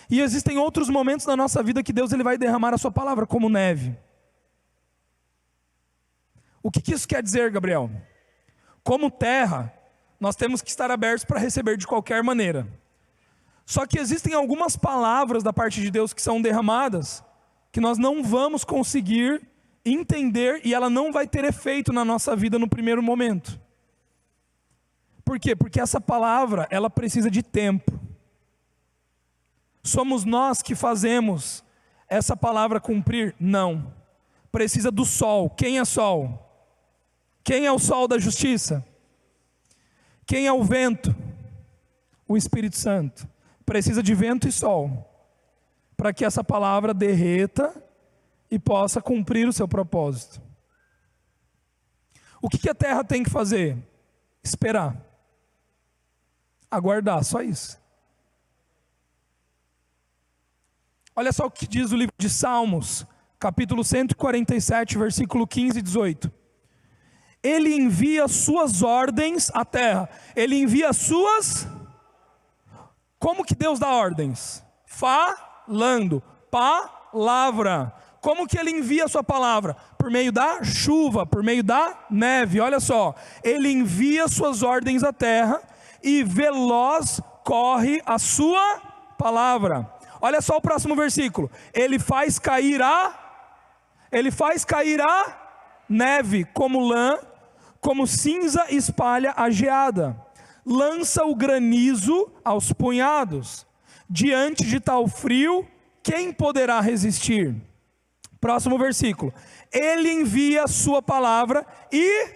e existem outros momentos na nossa vida que Deus ele vai derramar a sua palavra como neve. O que isso quer dizer, Gabriel? Como terra, nós temos que estar abertos para receber de qualquer maneira. Só que existem algumas palavras da parte de Deus que são derramadas, que nós não vamos conseguir entender, e ela não vai ter efeito na nossa vida no primeiro momento. Por quê? Porque essa palavra, ela precisa de tempo. Somos nós que fazemos essa palavra cumprir? Não. Precisa do sol. Quem é sol? Quem é o sol da justiça? Quem é o vento? O Espírito Santo. Precisa de vento e sol, para que essa palavra derreta e possa cumprir o seu propósito. O que a terra tem que fazer? Esperar. Aguardar, só isso. Olha só o que diz o livro de Salmos, capítulo 147, versículo 15 e 18. Ele envia suas ordens à terra. Ele envia suas... Como que Deus dá ordens? Falando. Palavra. Como que ele envia a sua palavra? Por meio da chuva, por meio da neve. Olha só. Ele envia suas ordens à terra e veloz corre a sua palavra. Olha só o próximo versículo. Ele faz cair a neve como lã, como cinza espalha a geada. Lança o granizo aos punhados. Diante de tal frio, quem poderá resistir? Próximo versículo. Ele envia a sua palavra e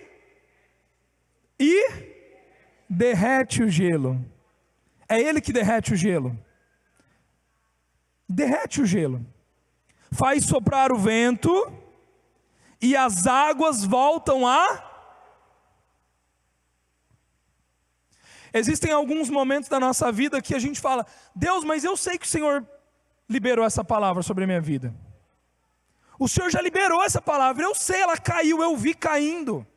derrete o gelo. É ele que derrete o gelo. Derrete o gelo. Faz soprar o vento e as águas voltam a... Existem alguns momentos da nossa vida que a gente fala: Deus, mas eu sei que o Senhor liberou essa palavra sobre a minha vida. O Senhor já liberou essa palavra, eu sei, ela caiu, eu vi caindo.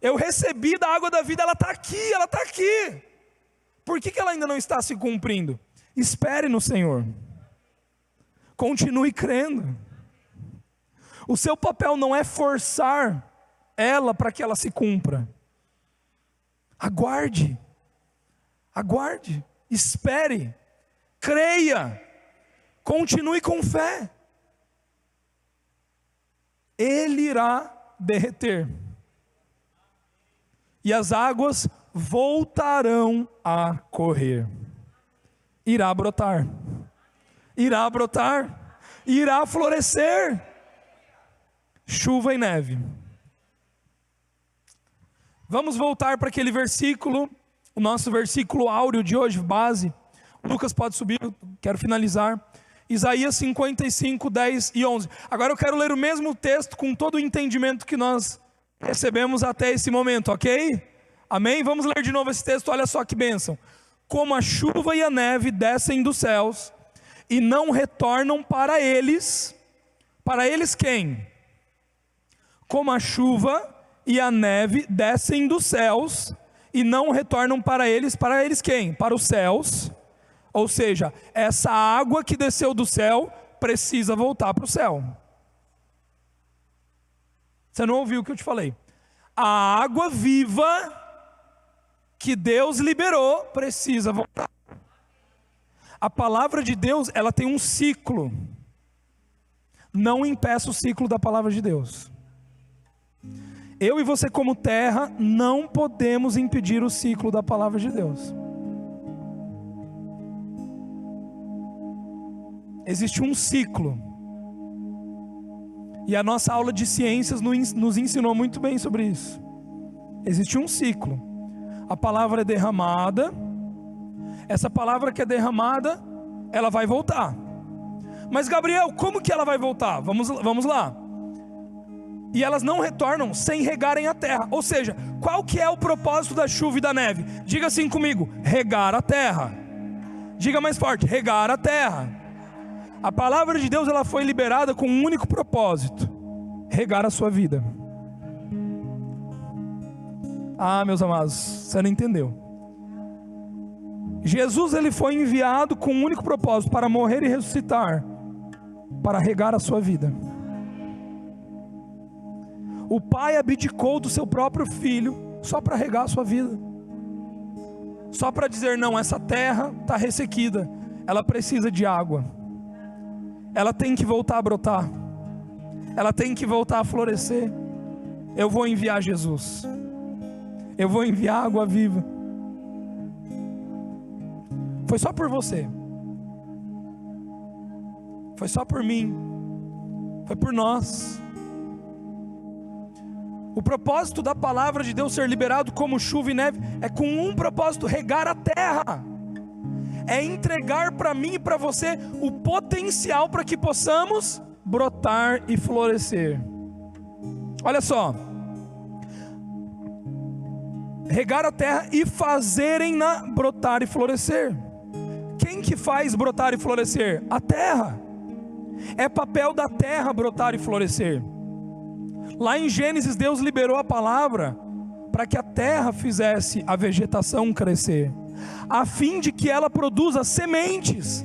Eu recebi da água da vida, ela está aqui, ela está aqui. Por que ela ainda não está se cumprindo? Espere no Senhor. Continue crendo. O seu papel não é forçar ela para que ela se cumpra. Aguarde. Aguarde. Espere. Creia. Continue com fé. Ele irá derreter. E as águas voltarão a correr. Irá brotar. Irá brotar. Irá florescer. Chuva e neve. Vamos voltar para aquele versículo, o nosso versículo áureo de hoje, base. Lucas pode subir, quero finalizar. Isaías 55, 10 e 11. Agora eu quero ler o mesmo texto com todo o entendimento que nós recebemos até esse momento, ok? Amém? Vamos ler de novo esse texto, olha só que bênção. Como a chuva e a neve descem dos céus e não retornam para eles quem? Como a chuva e a neve descem dos céus e não retornam para eles quem? Para os céus. Ou seja, essa água que desceu do céu precisa voltar para o céu. Você não ouviu o que eu te falei? A água viva que Deus liberou precisa voltar. A palavra de Deus, ela tem um ciclo. Não impeça o ciclo da palavra de Deus. Eu e você como terra não podemos impedir o ciclo da palavra de Deus. Existe um ciclo. E a nossa aula de ciências nos ensinou muito bem sobre isso. Existe um ciclo. A palavra é derramada. Essa palavra que é derramada, ela vai voltar. Mas Gabriel, como que ela vai voltar? Vamos lá. E elas não retornam sem regarem a terra. Ou seja, qual que é o propósito da chuva e da neve? Diga assim comigo: regar a terra. Diga mais forte: regar a terra. A palavra de Deus, ela foi liberada com um único propósito: regar a sua vida. Ah, meus amados, você não entendeu. Jesus, ele foi enviado com um único propósito: para morrer e ressuscitar, para regar a sua vida. O Pai abdicou do seu próprio Filho só para regar a sua vida. Só para dizer: não, essa terra está ressequida, ela precisa de água. Ela tem que voltar a brotar. Ela tem que voltar a florescer. Eu vou enviar Jesus. Eu vou enviar água viva. Foi só por você. Foi só por mim. Foi por nós. O propósito da palavra de Deus ser liberado como chuva e neve é com um propósito: regar a terra. É entregar para mim e para você o potencial para que possamos brotar e florescer. Olha só. Regar a terra e fazerem-na brotar e florescer. Quem que faz brotar e florescer? A terra. É papel da terra brotar e florescer. Lá em Gênesis, Deus liberou a palavra para que a terra fizesse a vegetação crescer, a fim de que ela produza sementes.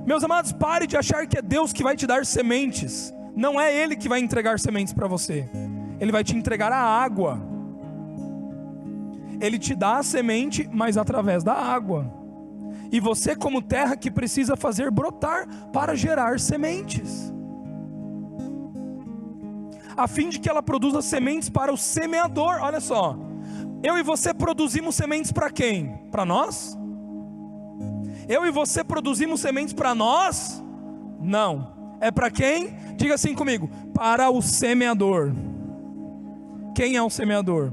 Meus amados, pare de achar que é Deus que vai te dar sementes. Não é Ele que vai entregar sementes para você. Ele vai te entregar a água. Ele te dá a semente, mas através da água. E você, como terra, que precisa fazer brotar para gerar sementes, a fim de que ela produza sementes para o semeador. Olha só, eu e você produzimos sementes para quem? Para nós? Eu e você produzimos sementes para nós? Não. É para quem? Diga assim comigo: para o semeador. Quem é o semeador?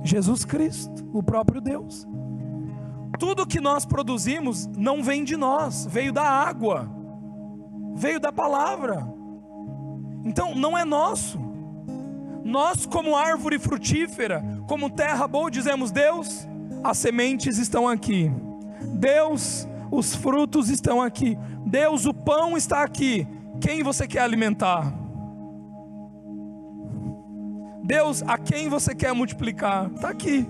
Jesus Cristo, o próprio Deus. Tudo que nós produzimos não vem de nós, veio da água, veio da palavra. Então não é nosso. Nós, como árvore frutífera, como terra boa, dizemos: Deus, as sementes estão aqui. Deus, os frutos estão aqui. Deus, o pão está aqui. Quem você quer alimentar? Deus, a quem você quer multiplicar? Está aqui.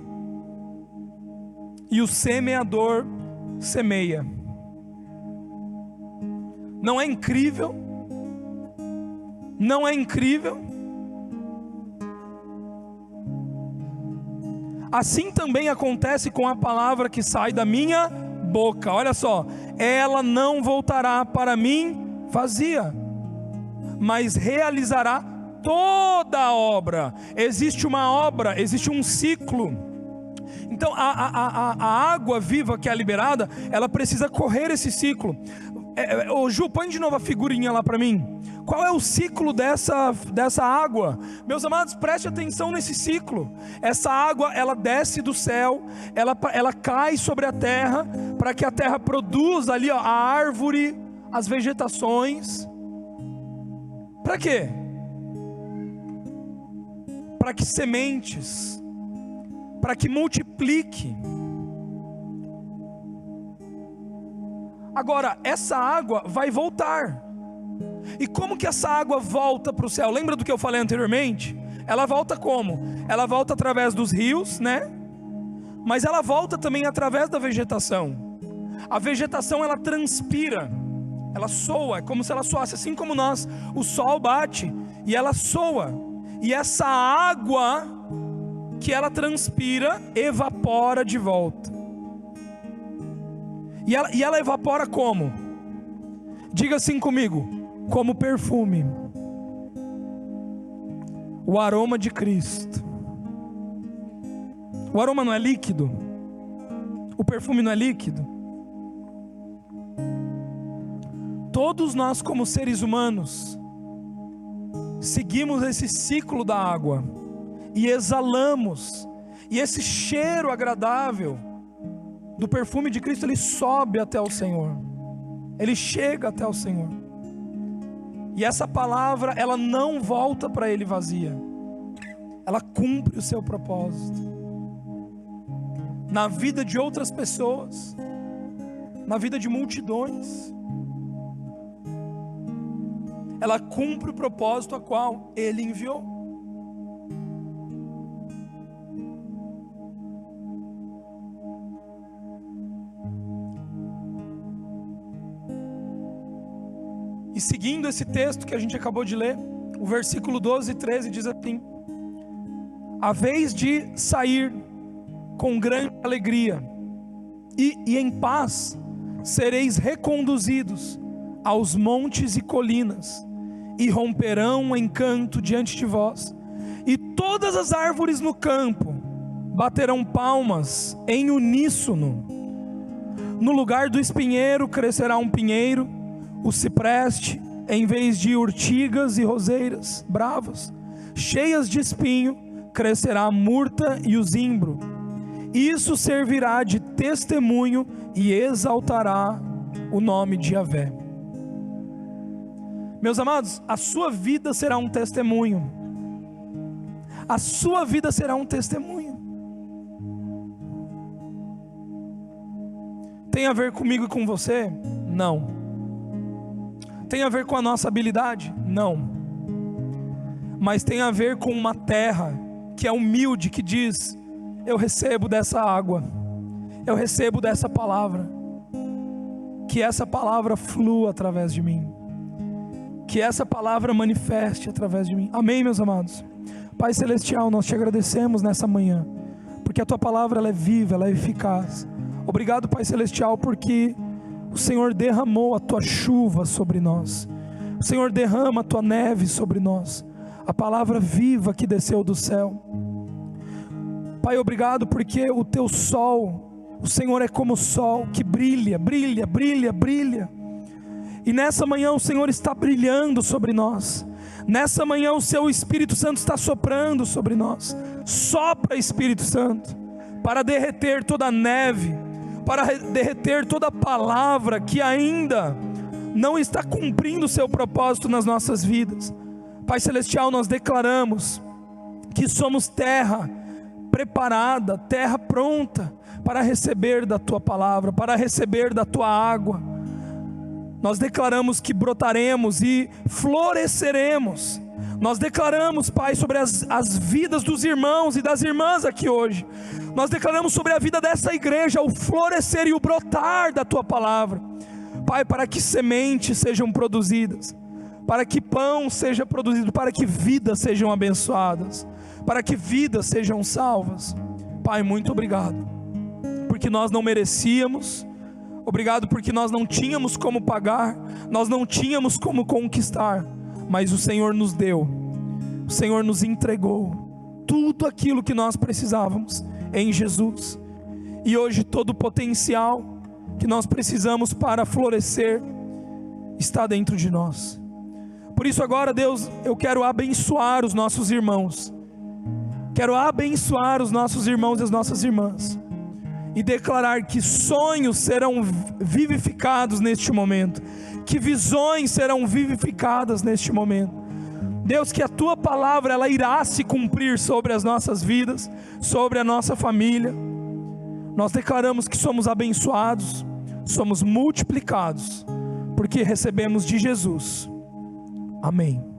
E o semeador semeia. Não é incrível? Não é incrível? Assim também acontece com a palavra que sai da minha boca. Olha só, ela não voltará para mim vazia, mas realizará toda a obra. Existe uma obra, existe um ciclo. Então a água viva que é liberada, ela precisa correr esse ciclo. Ô Ju, põe de novo a figurinha lá para mim. Qual é o ciclo dessa água? Meus amados, preste atenção nesse ciclo. Essa água, ela desce do céu, ela cai sobre a terra, para que a terra produza ali, ó, a árvore, as vegetações. Para quê? Para que sementes, para que multiplique. Agora, essa água vai voltar. E como que essa água volta para o céu? Lembra do que eu falei anteriormente? Ela volta como? Ela volta através dos rios, né? Mas ela volta também através da vegetação. A vegetação, ela transpira, ela soa, é como se ela soasse, assim como nós. O sol bate e ela soa. E essa água que ela transpira, evapora de volta. E ela evapora como? Diga assim comigo: como perfume. O aroma de Cristo. O aroma não é líquido? O perfume não é líquido? Todos nós, como seres humanos, seguimos esse ciclo da água e exalamos. E esse cheiro agradável do perfume de Cristo, ele sobe até o Senhor. Ele chega até o Senhor. E essa palavra, ela não volta para Ele vazia. Ela cumpre o seu propósito. Na vida de outras pessoas. Na vida de multidões. Ela cumpre o propósito a qual Ele enviou. E seguindo esse texto que a gente acabou de ler, o versículo 12 e 13 diz assim: a vez de sair com grande alegria e em paz sereis reconduzidos aos montes e colinas, e romperão em canto diante de vós, e todas as árvores no campo baterão palmas em uníssono. No lugar do espinheiro crescerá um pinheiro, o cipreste, em vez de urtigas e roseiras bravas, cheias de espinho, crescerá a murta e o zimbro. Isso servirá de testemunho e exaltará o nome de Yahvé. Meus amados, a sua vida será um testemunho. A sua vida será um testemunho. Tem a ver comigo e com você? Não. Tem a ver com a nossa habilidade? Não. Mas tem a ver com uma terra que é humilde, que diz: eu recebo dessa água, eu recebo dessa palavra, que essa palavra flua através de mim, que essa palavra manifeste através de mim. Amém, meus amados? Pai Celestial, nós te agradecemos nessa manhã, porque a tua palavra ela é viva, ela é eficaz. Obrigado, Pai Celestial, porque o Senhor derramou a tua chuva sobre nós, o Senhor derrama a tua neve sobre nós, a palavra viva que desceu do céu. Pai, obrigado porque o teu sol, o Senhor é como o sol que brilha, brilha, brilha, brilha. E nessa manhã o Senhor está brilhando sobre nós. Nessa manhã o seu Espírito Santo está soprando sobre nós. Sopra, Espírito Santo, para derreter toda a neve, para derreter toda a palavra que ainda não está cumprindo o seu propósito nas nossas vidas. Pai Celestial, nós declaramos que somos terra preparada, terra pronta para receber da tua palavra, para receber da tua água. Nós declaramos que brotaremos e floresceremos. Nós declaramos, Pai, sobre as vidas dos irmãos e das irmãs aqui hoje. Nós declaramos sobre a vida dessa igreja o florescer e o brotar da tua palavra, Pai, para que sementes sejam produzidas, para que pão seja produzido, para que vidas sejam abençoadas, para que vidas sejam salvas. Pai, muito obrigado, porque nós não merecíamos. Obrigado porque nós não tínhamos como pagar, nós não tínhamos como conquistar, mas o Senhor nos deu, o Senhor nos entregou tudo aquilo que nós precisávamos em Jesus. E hoje todo o potencial que nós precisamos para florescer está dentro de nós. Por isso agora, Deus, eu quero abençoar os nossos irmãos, quero abençoar os nossos irmãos e as nossas irmãs, e declarar que sonhos serão vivificados neste momento, que visões serão vivificadas neste momento. Deus, que a tua palavra ela irá se cumprir sobre as nossas vidas, sobre a nossa família. Nós declaramos que somos abençoados, somos multiplicados, porque recebemos de Jesus. Amém.